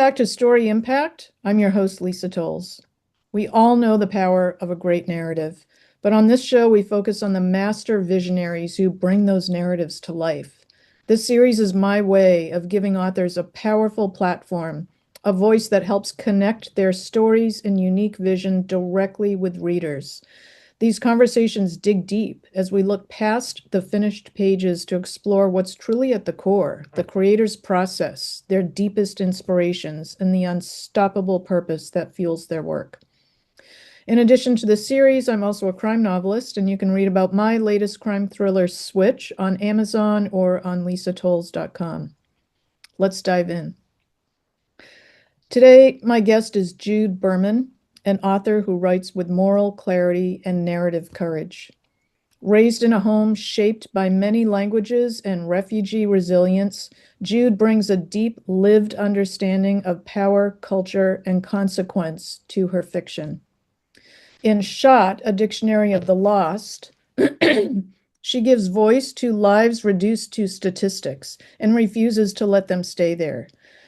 back to Story Impact. I'm your host, Lisa Towles. We all know the power of a great narrative, but on this show, we focus on the master visionaries who bring those narratives to life. This series is my way of giving authors a powerful platform, a voice that helps connect their stories and unique vision directly with readers. These conversations dig deep as we look past the finished pages to explore what's truly at the core, the creator's process, their deepest inspirations, and the unstoppable purpose that fuels their work. In addition to this series, I'm also a crime novelist, and you can read about my latest crime thriller, Switch, on Amazon or on lisatolles.com. Let's dive in. Today, my guest is Jude Berman, an author who writes with moral clarity and narrative courage. Raised in a home shaped by many languages and refugee resilience, Jude brings a deep lived understanding of power, culture, and consequence to her fiction. In Shot, a dictionary of the lost, she gives voice to lives reduced to statistics and refuses to let them stay there.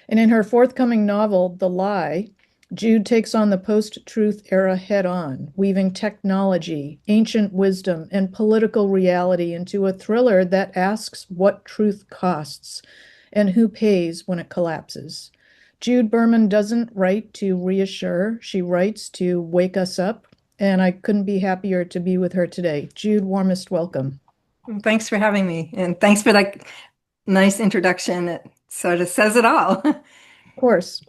And in her forthcoming novel, The Lie, Jude takes on the post-truth era head-on, weaving technology, ancient wisdom, and political reality into a thriller that asks what truth costs and who pays when it collapses. Jude Berman doesn't write to reassure, she writes to wake us up, and I couldn't be happier to be with her today. Jude, warmest welcome. Thanks for having me, and thanks for that nice introduction. It sort of says it all. Of course,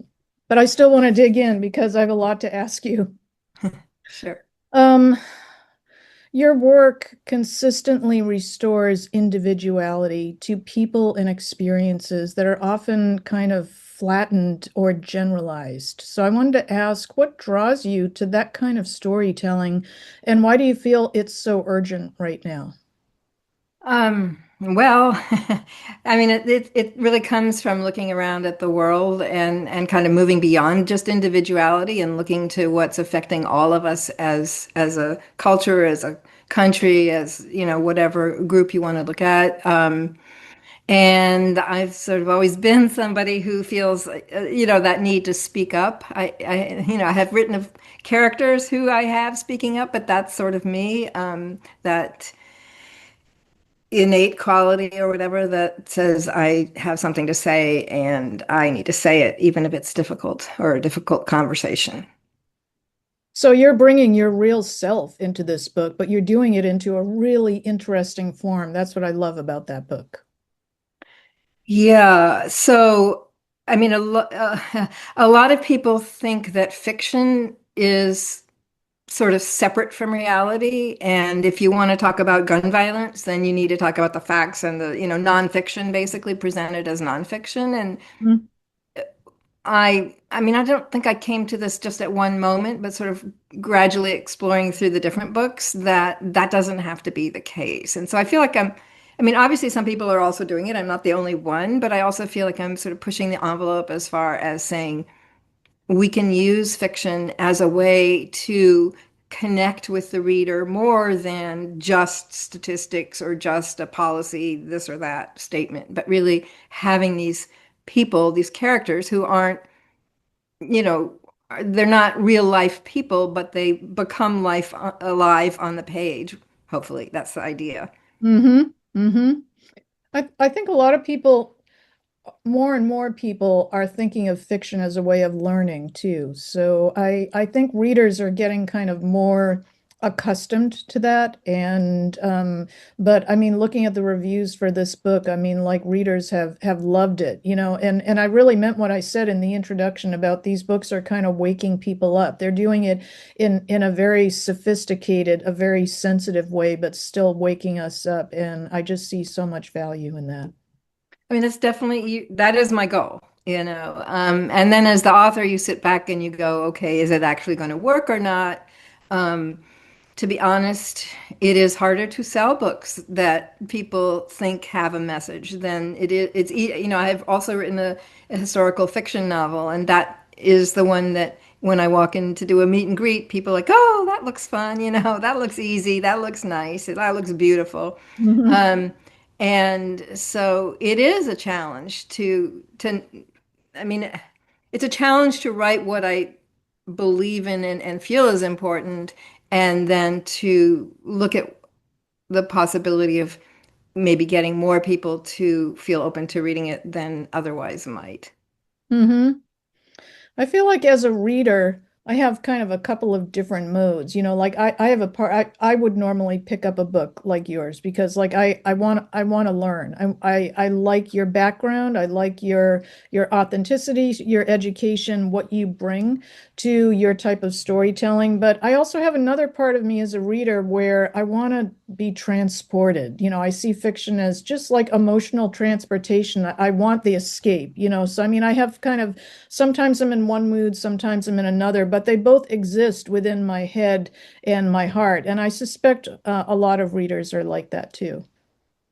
but I still want to dig in because I have a lot to ask you. Sure. Um, Your work consistently restores individuality to people and experiences that are often kind of flattened or generalized. So I wanted to ask, what draws you to that kind of storytelling, and why do you feel it's so urgent right now? Well, I mean, it really comes from looking around at the world and kind of moving beyond just individuality and looking to what's affecting all of us as a culture, as a country, as whatever group you want to look at. And I've sort of always been somebody who feels, that need to speak up. I have written of characters who I have speaking up, but that's sort of me. That innate quality or whatever that says I have something to say and I need to say it, even if it's difficult or a difficult conversation. So you're bringing your real self into this book, but you're doing it into a really interesting form. That's what I love about that book. Yeah. So, I mean, a lot of people think that fiction is sort of separate from reality. And if you want to talk about gun violence, then you need to talk about the facts and the, nonfiction basically presented as nonfiction. And Mm. I mean, I don't think I came to this just at one moment, but sort of gradually exploring through the different books that doesn't have to be the case. And so I feel like I mean, obviously some people are also doing it. I'm not the only one, but I also feel like I'm sort of pushing the envelope as far as saying we can use fiction as a way to connect with the reader more than just statistics or just a policy, this or that statement, but really having these people, these characters who aren't, you know, they're not real life people, but they become life alive on the page. Hopefully, that's the idea. Mm-hmm. Mm-hmm. I think a lot of people, more and more people are thinking of fiction as a way of learning too. So I think readers are getting kind of more accustomed to that. But I mean, looking at the reviews for this book, I mean, like readers have loved it, and I really meant what I said in the introduction about these books are kind of waking people up. They're doing it in a very sophisticated, a very sensitive way, but still waking us up. And I just see so much value in that. I mean, it's definitely that is my goal, And then as the author, you sit back and you go, okay, is it actually going to work or not? Um, to be honest, it is harder to sell books that people think have a message than it is. I have also written a historical fiction novel, and that is the one that when I walk in to do a meet and greet, people are like, oh, that looks fun, that looks easy, that looks nice, that looks beautiful. Mhm. Um, and so it is a challenge to I mean, it's a challenge to write what I believe in and feel is important, and then to look at the possibility of maybe getting more people to feel open to reading it than otherwise might. Mm-hmm. I feel like as a reader, I have kind of a couple of different modes. Like I have a part I would normally pick up a book like yours because like I want to learn. I like your background. I like your authenticity, your education, what you bring to your type of storytelling. But I also have another part of me as a reader where I want to be transported. I see fiction as just like emotional transportation. I want the escape. So I mean, I have kind of sometimes I'm in one mood, sometimes I'm in another, but they both exist within my head and my heart. And I suspect a lot of readers are like that too.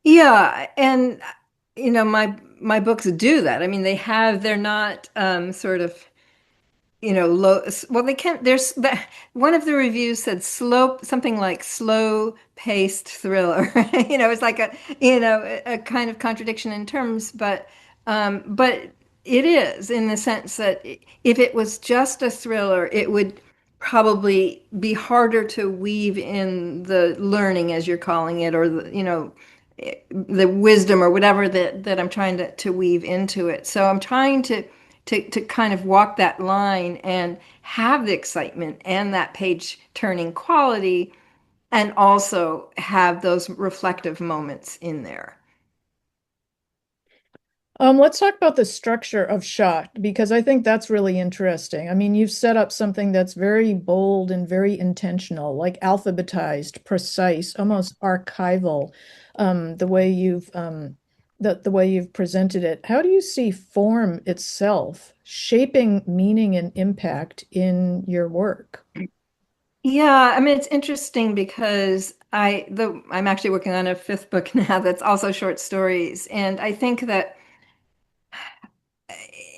Yeah, and my books do that. I mean, they're not sort of low. Well, they can't. There's that one of the reviews said something like slow paced thriller. It's like a kind of contradiction in terms, but it is in the sense that if it was just a thriller, it would probably be harder to weave in the learning, as you're calling it, or the wisdom or whatever that I'm trying to weave into it. So I'm trying to kind of walk that line and have the excitement and that page turning quality and also have those reflective moments in there. Let's talk about the structure of shot because I think that's really interesting. I mean, you've set up something that's very bold and very intentional, like alphabetized, precise, almost archival, the way the way you've presented it. How do you see form itself shaping meaning and impact in your work? Yeah, I mean it's interesting because I'm actually working on a fifth book now that's also short stories, and I think that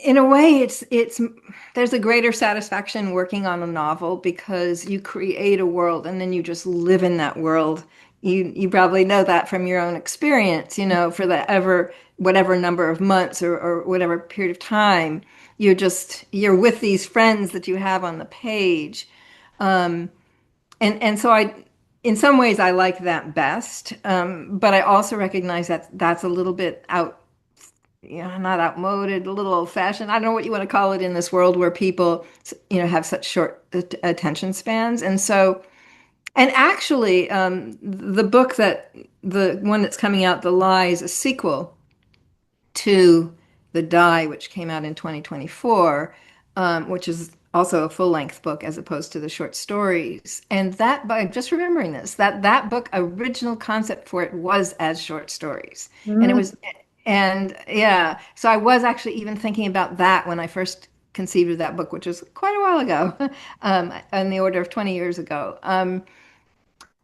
in a way it's there's a greater satisfaction working on a novel because you create a world and then you just live in that world. You probably know that from your own experience, for the ever whatever number of months or whatever period of time you're with these friends that you have on the page. And so I in some ways I like that best. But I also recognize that that's a little bit not outmoded, a little old fashioned. I don't know what you want to call it in this world where people, have such short attention spans. And actually, the one that's coming out, The Lie, is a sequel to The Die, which came out in 2024, which is also a full-length book as opposed to the short stories. And that, by just remembering this, that book, original concept for it was as short stories. And it Mm. was, and yeah, so I was actually even thinking about that when I first conceived of that book, which was quite a while ago, on the order of 20 years ago.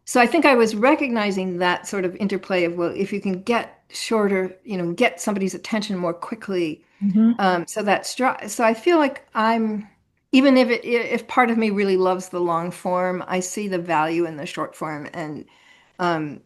So I think I was recognizing that sort of interplay of, well, if you can get shorter, get somebody's attention more quickly. Mhm. So I feel like even if part of me really loves the long form, I see the value in the short form, and um,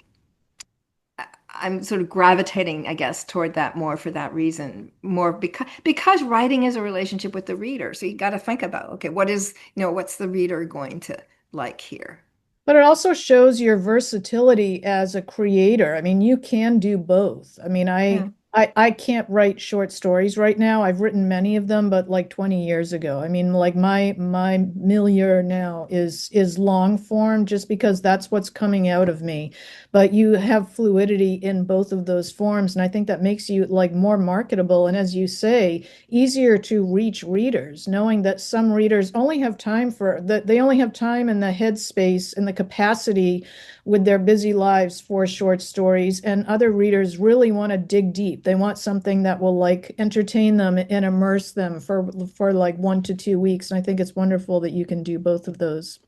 I'm sort of gravitating, I guess, toward that more for that reason, more because writing is a relationship with the reader. So you got to think about, okay, what's the reader going to like here? But it also shows your versatility as a creator. I mean, you can do both. I mean, Yeah. I can't write short stories right now. I've written many of them, but like 20 years ago. I mean, like my milieu now is long form just because that's what's coming out of me. But you have fluidity in both of those forms, and I think that makes you like more marketable and as you say, easier to reach readers, knowing that some readers only have time for that they only have time and the headspace and the capacity with their busy lives for short stories, and other readers really want to dig deep. They want something that will like entertain them and immerse them for like 1 to 2 weeks. And I think it's wonderful that you can do both of those.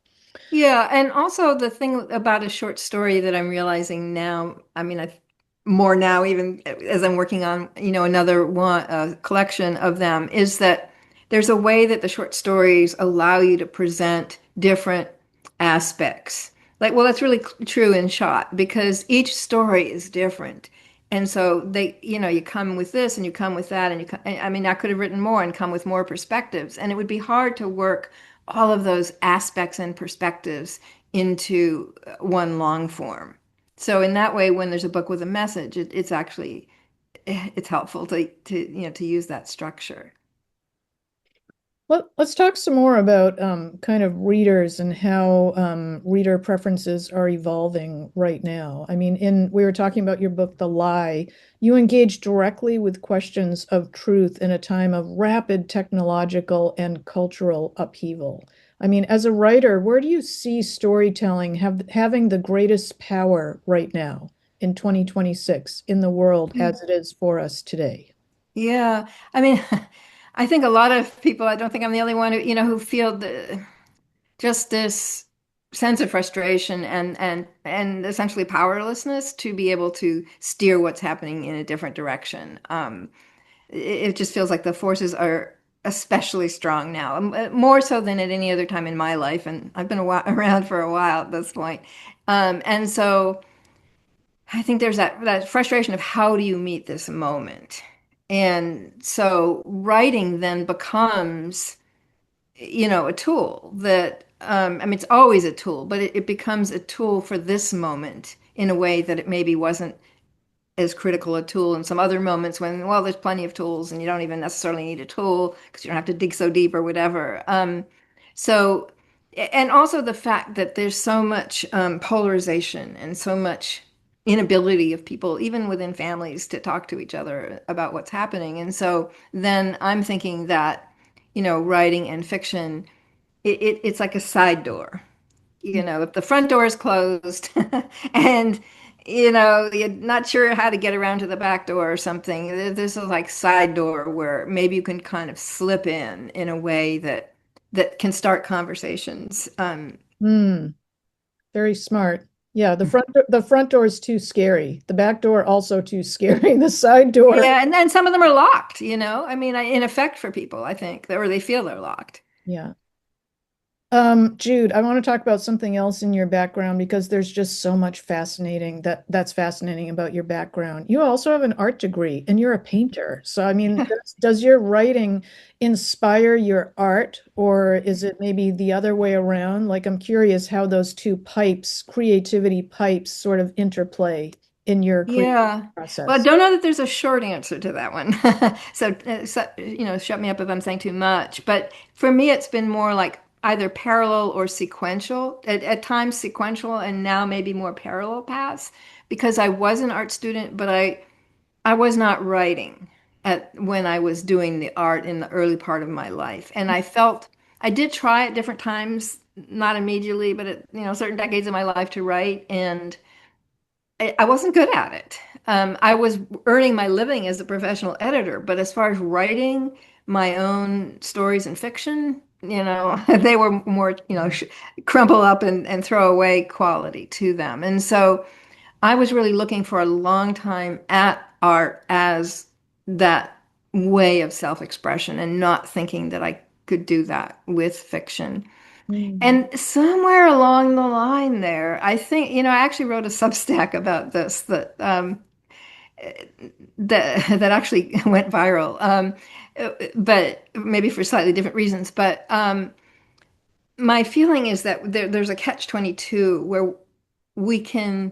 Yeah, and also the thing about a short story that I'm realizing now, I mean, more now even as I'm working on, another one collection of them, is that there's a way that the short stories allow you to present different aspects. Like, well, that's really true in shot because each story is different. And so you come with this and you come with that, and I mean, I could have written more and come with more perspectives, and it would be hard to work all of those aspects and perspectives into one long form. So in that way, when there's a book with a message, it's actually it's helpful to use that structure. Let's talk some more about kind of readers and how reader preferences are evolving right now. I mean, we were talking about your book, The Lie. You engage directly with questions of truth in a time of rapid technological and cultural upheaval. I mean, as a writer, where do you see storytelling having the greatest power right now in 2026 in the world as it is for us today? Yeah, I mean, I think a lot of people, I don't think I'm the only one who feel just this sense of frustration and essentially powerlessness to be able to steer what's happening in a different direction. It just feels like the forces are especially strong now, more so than at any other time in my life, and I've been around for a while at this point. And so I think there's that frustration of how do you meet this moment? And so writing then becomes, a tool that, I mean, it's always a tool, but it becomes a tool for this moment in a way that it maybe wasn't as critical a tool in some other moments when, well, there's plenty of tools and you don't even necessarily need a tool because you don't have to dig so deep or whatever. So, and also the fact that there's so much polarization and so much inability of people, even within families, to talk to each other about what's happening. And so then I'm thinking that, writing and fiction, it's like a side door. If the front door is closed and you're not sure how to get around to the back door or something, there's a like side door where maybe you can kind of slip in a way that can start conversations. Hmm. Very smart. Yeah, the front door is too scary. The back door also too scary. The side door. Yeah, and then some of them are locked, I mean, in effect for people, I think, or they feel they're locked. Yeah. Jude, I want to talk about something else in your background because there's just so much that's fascinating about your background. You also have an art degree and you're a painter. So, I mean, does your writing inspire your art, or is it maybe the other way around? Like, I'm curious how those two pipes, creativity pipes, sort of interplay in your creative Yeah. Well, I process. don't know that there's a short answer to that one. Shut me up if I'm saying too much. But for me, it's been more like either parallel or sequential, at times sequential, and now maybe more parallel paths, because I was an art student, but I was not writing at when I was doing the art in the early part of my life. And I did try at different times, not immediately, but at, certain decades of my life to write, and I wasn't good at it. I was earning my living as a professional editor, but as far as writing my own stories and fiction, they were more, crumple up and throw away quality to them. And so I was really looking for a long time at art as that way of self-expression and not thinking that I could do that with fiction. Mm. And somewhere along the line there, I think, I actually wrote a Substack about this that actually went viral, but maybe for slightly different reasons. But my feeling is that there's a catch-22 where we can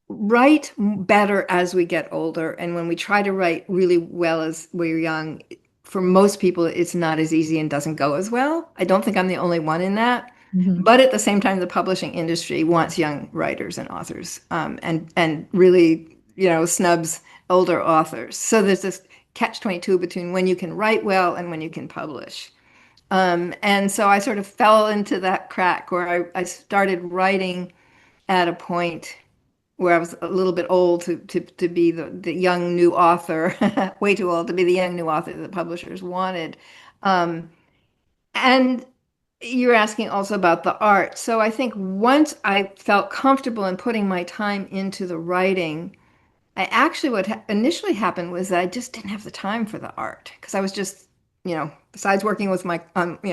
write better as we get older. And when we try to write really well as we're young, for most people, it's not as easy and doesn't go as well. I don't think I'm the only one in that. Mhm. But at the same time, the publishing industry wants young writers and authors, and really, snubs older authors. So there's this catch-22 between when you can write well and when you can publish. And so I sort of fell into that crack where I started writing at a point where I was a little bit old to be the young new author, way too old to be the young new author that publishers wanted. Um, and you're asking also about the art. So I think once I felt comfortable in putting my time into the writing, I actually what initially happened was that I just didn't have the time for the art because I was just, besides working with my,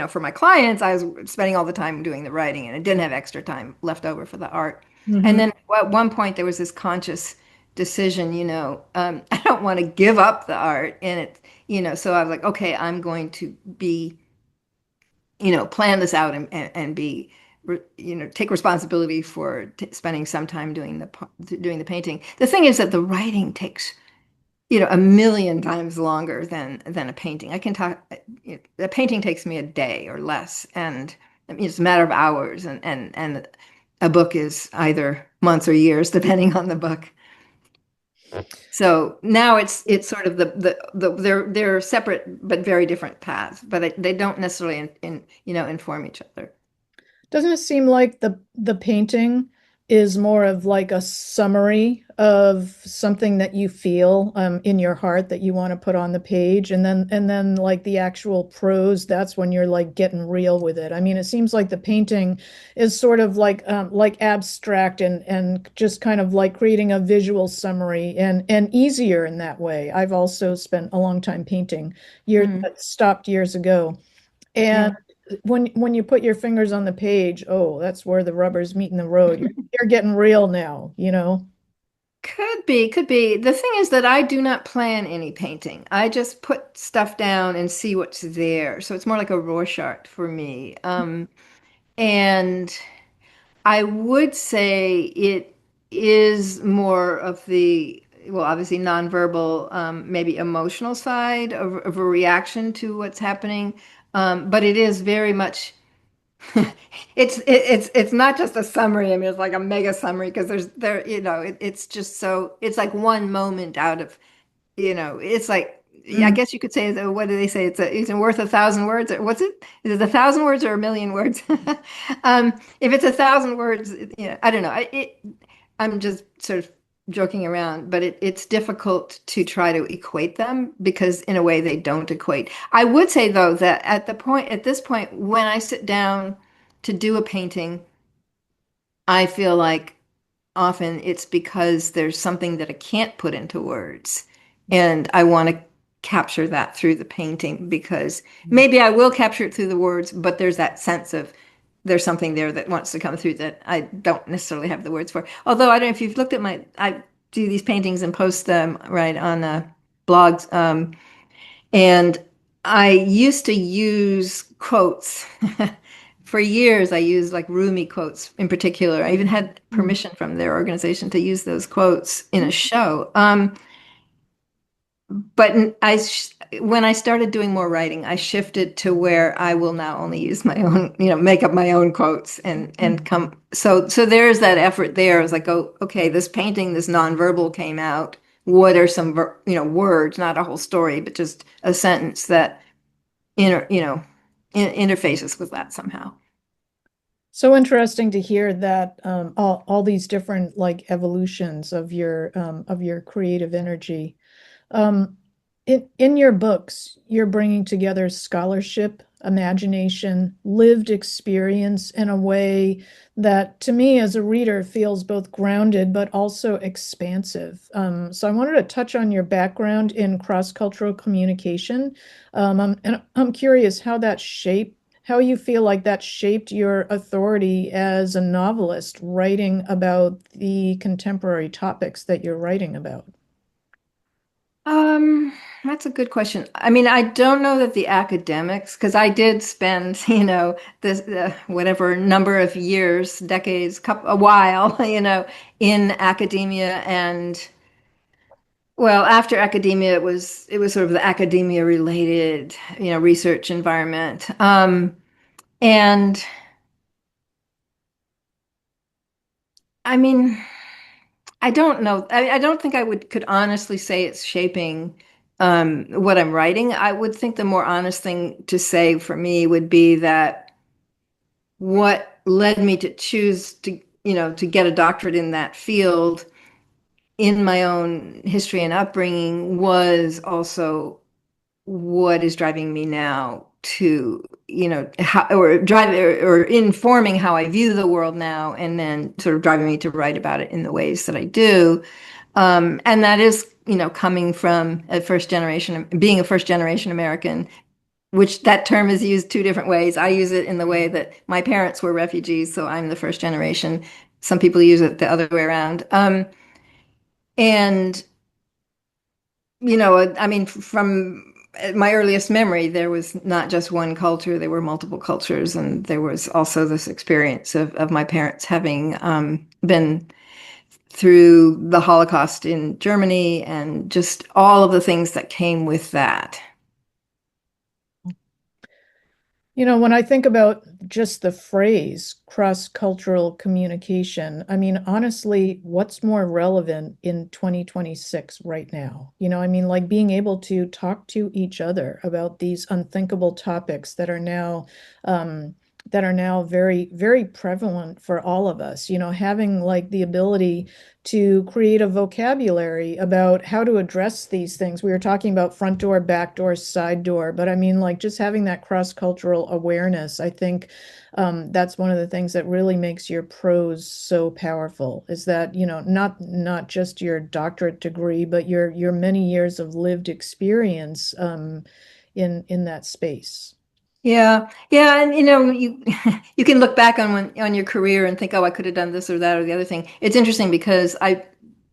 for my clients, I was spending all the time doing the writing and I didn't have extra time left over for the art. And Mhm. then at one point there was this conscious decision, I don't want to give up the art and so I was like, okay, I'm going to be, plan this out and be, take responsibility for spending some time doing the painting. The thing is that the writing takes, a million times longer than a painting. I can talk, a painting takes me a day or less, and I mean, it's a matter of hours, and a book is either months or years, depending on the book. So now it's sort of they're separate but very different paths, but they don't necessarily inform each other. Doesn't it seem like the painting is more of like a summary of something that you feel in your heart that you want to put on the page, and then like the actual prose, that's when you're like getting real with it. I mean, it seems like the painting is sort of like abstract and just kind of like creating a visual summary and easier in that way. I've also spent a long time painting, Mm, stopped years ago. And yeah. when you put your fingers on the page, oh, that's where the rubber's meeting the road. You're getting real now, you know? Could be, could be. The thing is that I do not plan any painting. I just put stuff down and see what's there. So it's more like a Rorschach for me. And I would say it is more of the, well, obviously nonverbal, maybe emotional side of a reaction to what's happening. But it is very much it's not just a summary. I mean, it's like a mega summary because it's just so it's like one moment out of it's like I Mm. guess you could say what do they say? It's worth a thousand words or what's it? Is it a thousand words or a million words? If it's a thousand words, I don't know. I'm just sort of joking around, but it's difficult to try to equate them because in a way they don't equate. I would say though that at this point, when I sit down to do a painting, I feel like often it's because there's something that I can't put into words. And I want to capture that through the painting because maybe I will capture it through the words, but there's that sense of there's something there that wants to come through that I don't necessarily have the words for. Although I don't know if you've looked at I do these paintings and post them right on blogs. And I used to use quotes. For years, I used like Rumi quotes in particular. I even had Mm. permission from their organization to use those quotes in a show. But when I started doing more writing, I shifted to where I will now only use my own, make up my own quotes and come. So there's that effort there. I was like, oh, okay, this painting, this nonverbal came out. What are some, words, not a whole story, but just a sentence that interfaces with that somehow. So interesting to hear that all these different like evolutions of your creative energy. Um, in your books, you're bringing together scholarship, imagination, lived experience in a way that, to me, as a reader, feels both grounded but also expansive. So I wanted to touch on your background in cross-cultural communication. And I'm curious how you feel like that shaped your authority as a novelist writing about the contemporary topics that you're writing about. That's a good question. I mean, I don't know that the academics, because I did spend, this whatever number of years, decades, a while, in academia, and well, after academia, it was sort of the academia related, research environment. And I mean, I don't know. I don't think I could honestly say it's shaping what I'm writing. I would think the more honest thing to say for me would be that what led me to choose to get a doctorate in that field in my own history and upbringing was also what is driving me now to, how, or drive or informing how I view the world now, and then sort of driving me to write about it in the ways that I do. And that is, coming from being a first generation American, which that term is used two different ways. I use it in the way that my parents were refugees, so I'm the first generation. Some people use it the other way around. And, I mean, from my earliest memory, there was not just one culture, there were multiple cultures. And there was also this experience of my parents having been through the Holocaust in Germany and just all of the things that came with that. When I think about just the phrase cross-cultural communication, I mean, honestly, what's more relevant in 2026 right now? Like being able to talk to each other about these unthinkable topics um, that are now very, very prevalent for all of us. Having like the ability to create a vocabulary about how to address these things. We were talking about front door, back door, side door, but I mean, like just having that cross-cultural awareness, I think that's one of the things that really makes your prose so powerful, is that, not just your doctorate degree, but your many years of lived experience in that space. Yeah, yeah, and you you can look back on your career and think, oh, I could have done this or that or the other thing. It's interesting because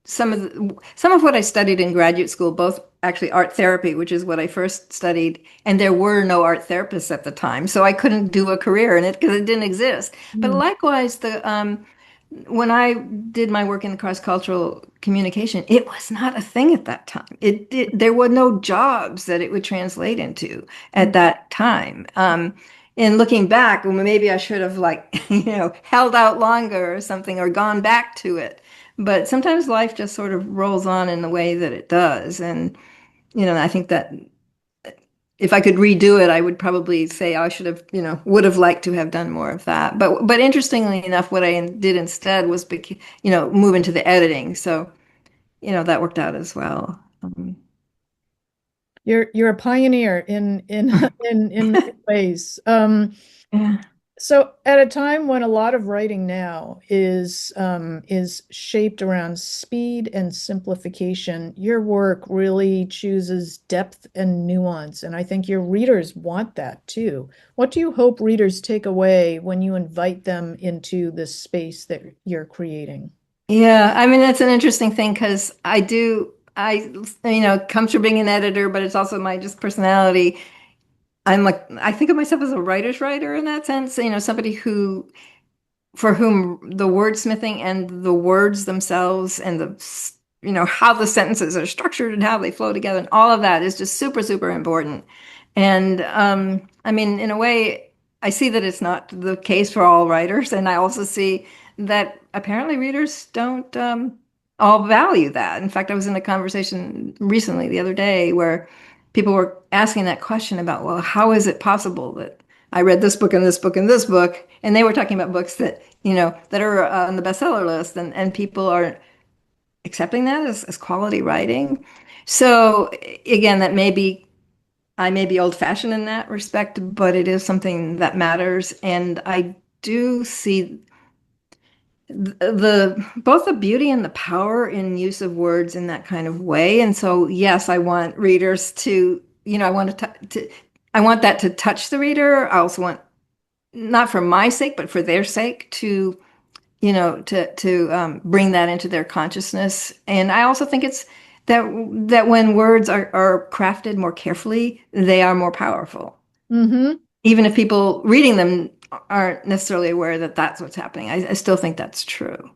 some of what I studied in graduate school, both actually art therapy, which is what I first studied, and there were no art therapists at the time, so I couldn't do a career in it because it didn't exist. But Mm, likewise, the when I did my work in cross-cultural communication, it was not a thing at that time. There were no jobs that it would translate into mm, at that time. And looking back, well, maybe I should have held out longer or something or gone back to it. But sometimes life just sort of rolls on in the way that it does. And, I think that if I could redo it, I would probably say I should have, would have liked to have done more of that. But interestingly enough, what I did instead was, move into the editing. So, that worked out as well. You're a pioneer in in many ways. Yeah. So at a time when a lot of writing now is shaped around speed and simplification, your work really chooses depth and nuance, and I think your readers want that too. What do you hope readers take away when you invite them into this space that you're creating? Yeah, I mean that's an interesting thing because comes from being an editor, but it's also my just personality. I think of myself as a writer's writer in that sense, somebody who for whom the wordsmithing and the words themselves and how the sentences are structured and how they flow together and all of that is just super, super important. And I mean, in a way, I see that it's not the case for all writers, and I also see that apparently readers don't all value that. In fact, I was in a conversation recently the other day where people were asking that question about, well, how is it possible that I read this book and this book and this book, and they were talking about books that that are on the bestseller list, and people are accepting that as quality writing. So again, that may be I may be old-fashioned in that respect, but it is something that matters, and I do see the both the beauty and the power in use of words in that kind of way. And so, yes, I want readers to, I want that to touch the reader. I also want, not for my sake, but for their sake, to bring that into their consciousness. And I also think it's that when words are crafted more carefully, they are more powerful. Mm-hmm. Even if people reading them aren't necessarily aware that that's what's happening. I still think that's true.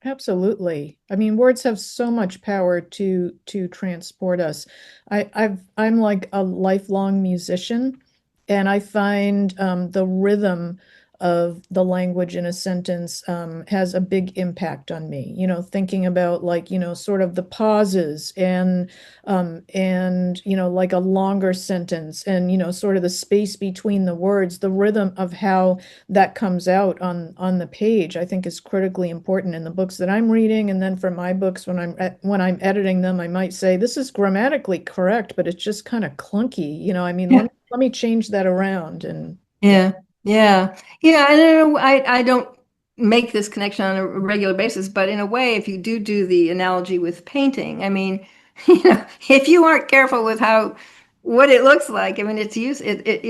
Absolutely. I mean, words have so much power to transport us. I'm like a lifelong musician, and I find the rhythm of the language in a sentence has a big impact on me. Thinking about like, sort of the pauses and like a longer sentence and sort of the space between the words, the rhythm of how that comes out on the page, I think is critically important in the books that I'm reading. And then for my books, when I'm editing them, I might say, this is grammatically correct, but it's just kind of clunky. I mean, Yeah. let me change that around. And yeah. Yeah, yeah, yeah. And I don't make this connection on a regular basis, but in a way, if you do the analogy with painting, I mean, if you aren't careful with how what it looks like, I mean,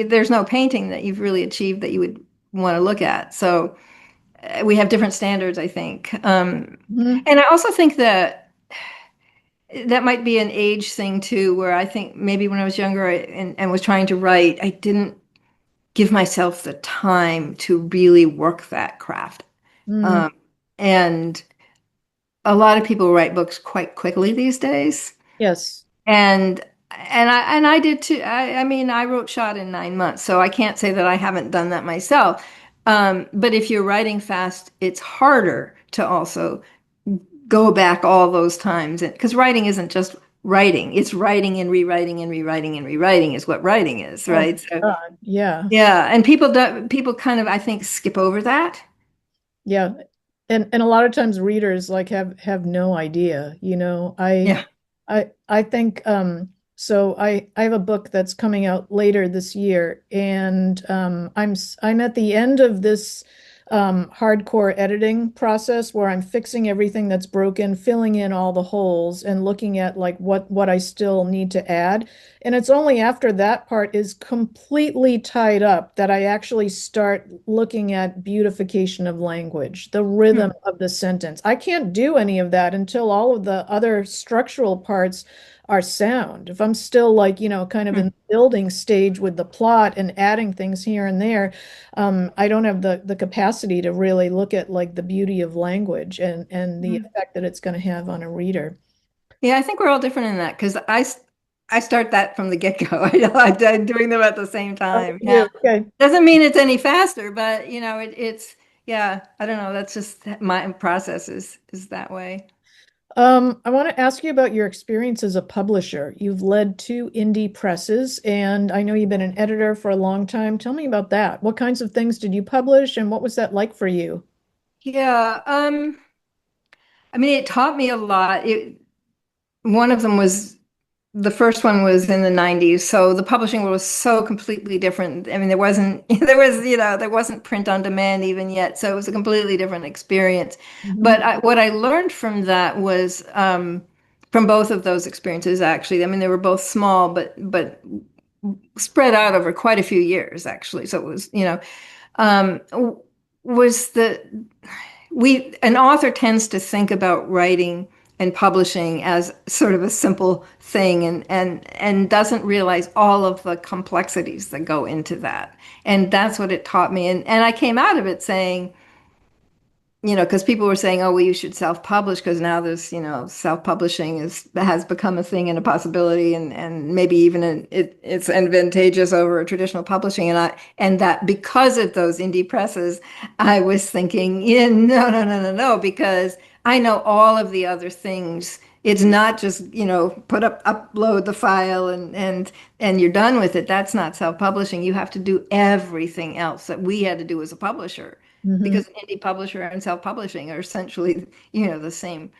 there's no painting that you've really achieved that you would want to look at. So we have different standards, I think. Mhm. And I also think that. that might be an age thing too, where I think maybe when I was younger and was trying to write, I didn't give myself the time to really work that craft. Mm, Um, and a lot of people write books quite quickly these days. yes. And I did too. I mean, I wrote Shot in 9 months, so I can't say that I haven't done that myself. But if you're writing fast, it's harder to also go back all those times, because writing isn't just writing; it's writing and rewriting and rewriting and rewriting is what writing is, Oh right? So my God. Yeah. yeah, and people kind of I think skip over that. Yeah. And a lot of times readers like have no idea, you know. Yeah. I think so I have a book that's coming out later this year, and I'm at the end of this hardcore editing process where I'm fixing everything that's broken, filling in all the holes, and looking at like what I still need to add. And it's only after that part is completely tied up that I actually start looking at beautification of language, the Hmm. rhythm of the sentence. I can't do any of that until all of the other structural parts are sound. If I'm still like, you know, kind of in Hmm. the building stage with the plot and adding things here and there, I don't have the capacity to really look at like the beauty of language and the Hmm. effect that it's going to have on a reader. Yeah, I think we're all different in that because I start that from the get-go. I'm doing them at the same Oh, time. you Yeah. do. Okay. Doesn't mean it's any faster, but it's yeah, I don't know. That's just my process is that way. I want to ask you about your experience as a publisher. You've led two indie presses, and I know you've been an editor for a long time. Tell me about that. What kinds of things did you publish, and what was that like for you? Yeah, I mean it taught me a lot. One of them was the first one was in the 90s, so the publishing world was so completely different. I mean, there wasn't there wasn't print on demand even yet, so it was a completely different experience. Hmm. But what I learned from that was from both of those experiences, actually. I mean, they were both small, but spread out over quite a few years, actually. So it was, um, was the we an author tends to think about writing and publishing as sort of a simple thing and doesn't realize all of the complexities that go into that. And that's what it taught me. And I came out of it saying, because people were saying, oh, well, you should self-publish because now this, self-publishing has become a thing and a possibility, and maybe even it's advantageous over traditional publishing. And that because of those indie presses, I was thinking, yeah, no, no, no, no, no, because I know all of the other things. It's not just, upload the file and you're done with it. That's not self-publishing. You have to do everything else that we had to do as a publisher Hmm. because an indie publisher and self-publishing are essentially, the same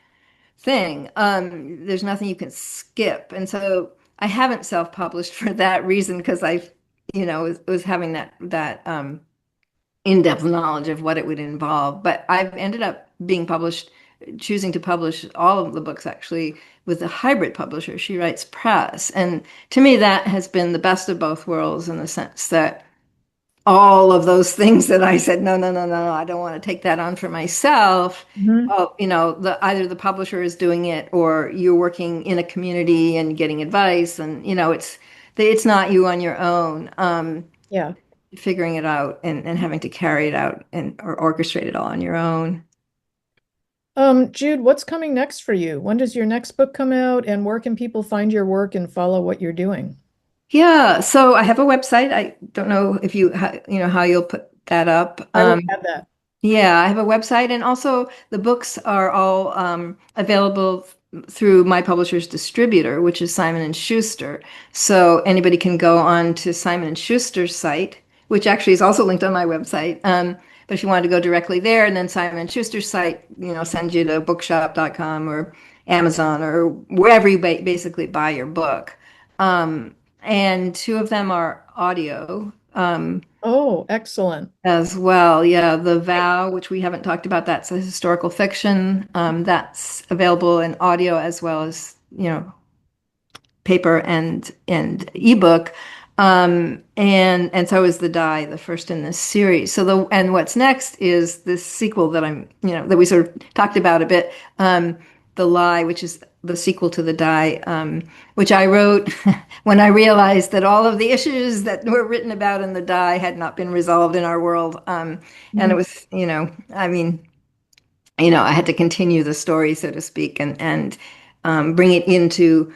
thing. There's nothing you can skip. And so I haven't self-published for that reason because was having that in-depth knowledge of what it would involve. But I've ended up choosing to publish all of the books actually with a hybrid publisher. She writes press. And to me, that has been the best of both worlds in the sense that all of those things that I said, no, no, no, no, I don't want to take that on for myself. Hmm. Well, either the publisher is doing it or you're working in a community and getting advice, and it's not you on your own, Yeah. figuring it out and having to carry it out and or orchestrate it all on your own. Jude, what's coming next for you? When does your next book come out, and where can people find your work and follow what you're doing? Yeah, so I have a website. I don't know if how you'll put that up. I will add that. Yeah, I have a website, and also the books are all available through my publisher's distributor, which is Simon and Schuster. So anybody can go on to Simon and Schuster's site, which actually is also linked on my website. But if you wanted to go directly there, and then Simon and Schuster's site, send you to bookshop.com or Amazon or wherever you basically buy your book. And two of them are audio. Oh, excellent. As well. Yeah, The Vow, which we haven't talked about, that's a historical fiction. That's available in audio as well as, paper and ebook. And so is The Die, the first in this series. And what's next is this sequel that that we sort of talked about a bit, The Lie, which is the sequel to The Die, which I wrote when I realized that all of the issues that were written about in The Die had not been resolved in our world. And it Mhm. was, I mean, I had to continue the story, so to speak, and bring it into.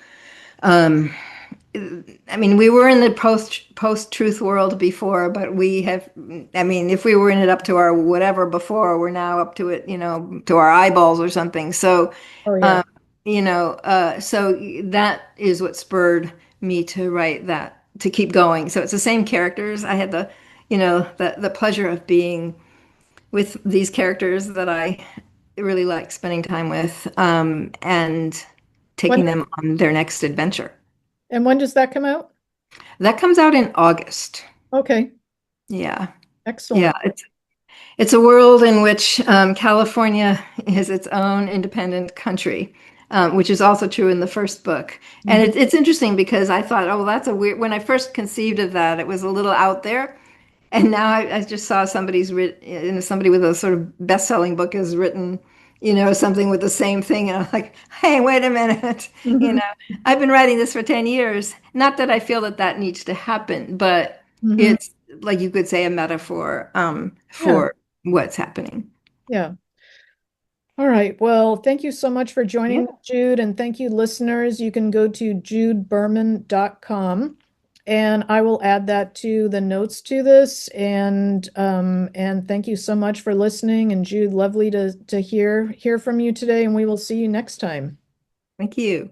Um, I mean, we were in the post truth world before, but we have. I mean, if we were in it up to our whatever before, we're now up to it, to our eyeballs or something. So, Oh, yeah. um, so that is what spurred me to write that, to keep going. So it's the same characters. I had the pleasure of being with these characters that I really like spending time with, and When, taking them on their next adventure. and when does that come out? That comes out in August. Okay, Yeah. Yeah. excellent. It's a world in which California is its own independent country, which is also true in the first book. And Mhm. it's interesting because I thought, oh, well, that's a weird, when I first conceived of that, it was a little out there. And now I just saw somebody with a sort of best-selling book has written, something with the same thing. And I'm like, hey, wait a minute. You Mhm. know, I've been writing this for 10 years. Not that I feel that that needs to happen, but Mhm. it's like you could say a metaphor Yeah, for what's happening. yeah. All right. Well, thank you so much for joining Yeah, me, Jude, and thank you, listeners. You can go to judeberman.com and I will add that to the notes to this. And thank you so much for listening. And Jude, lovely to hear from you today, and we will see you next time. thank you.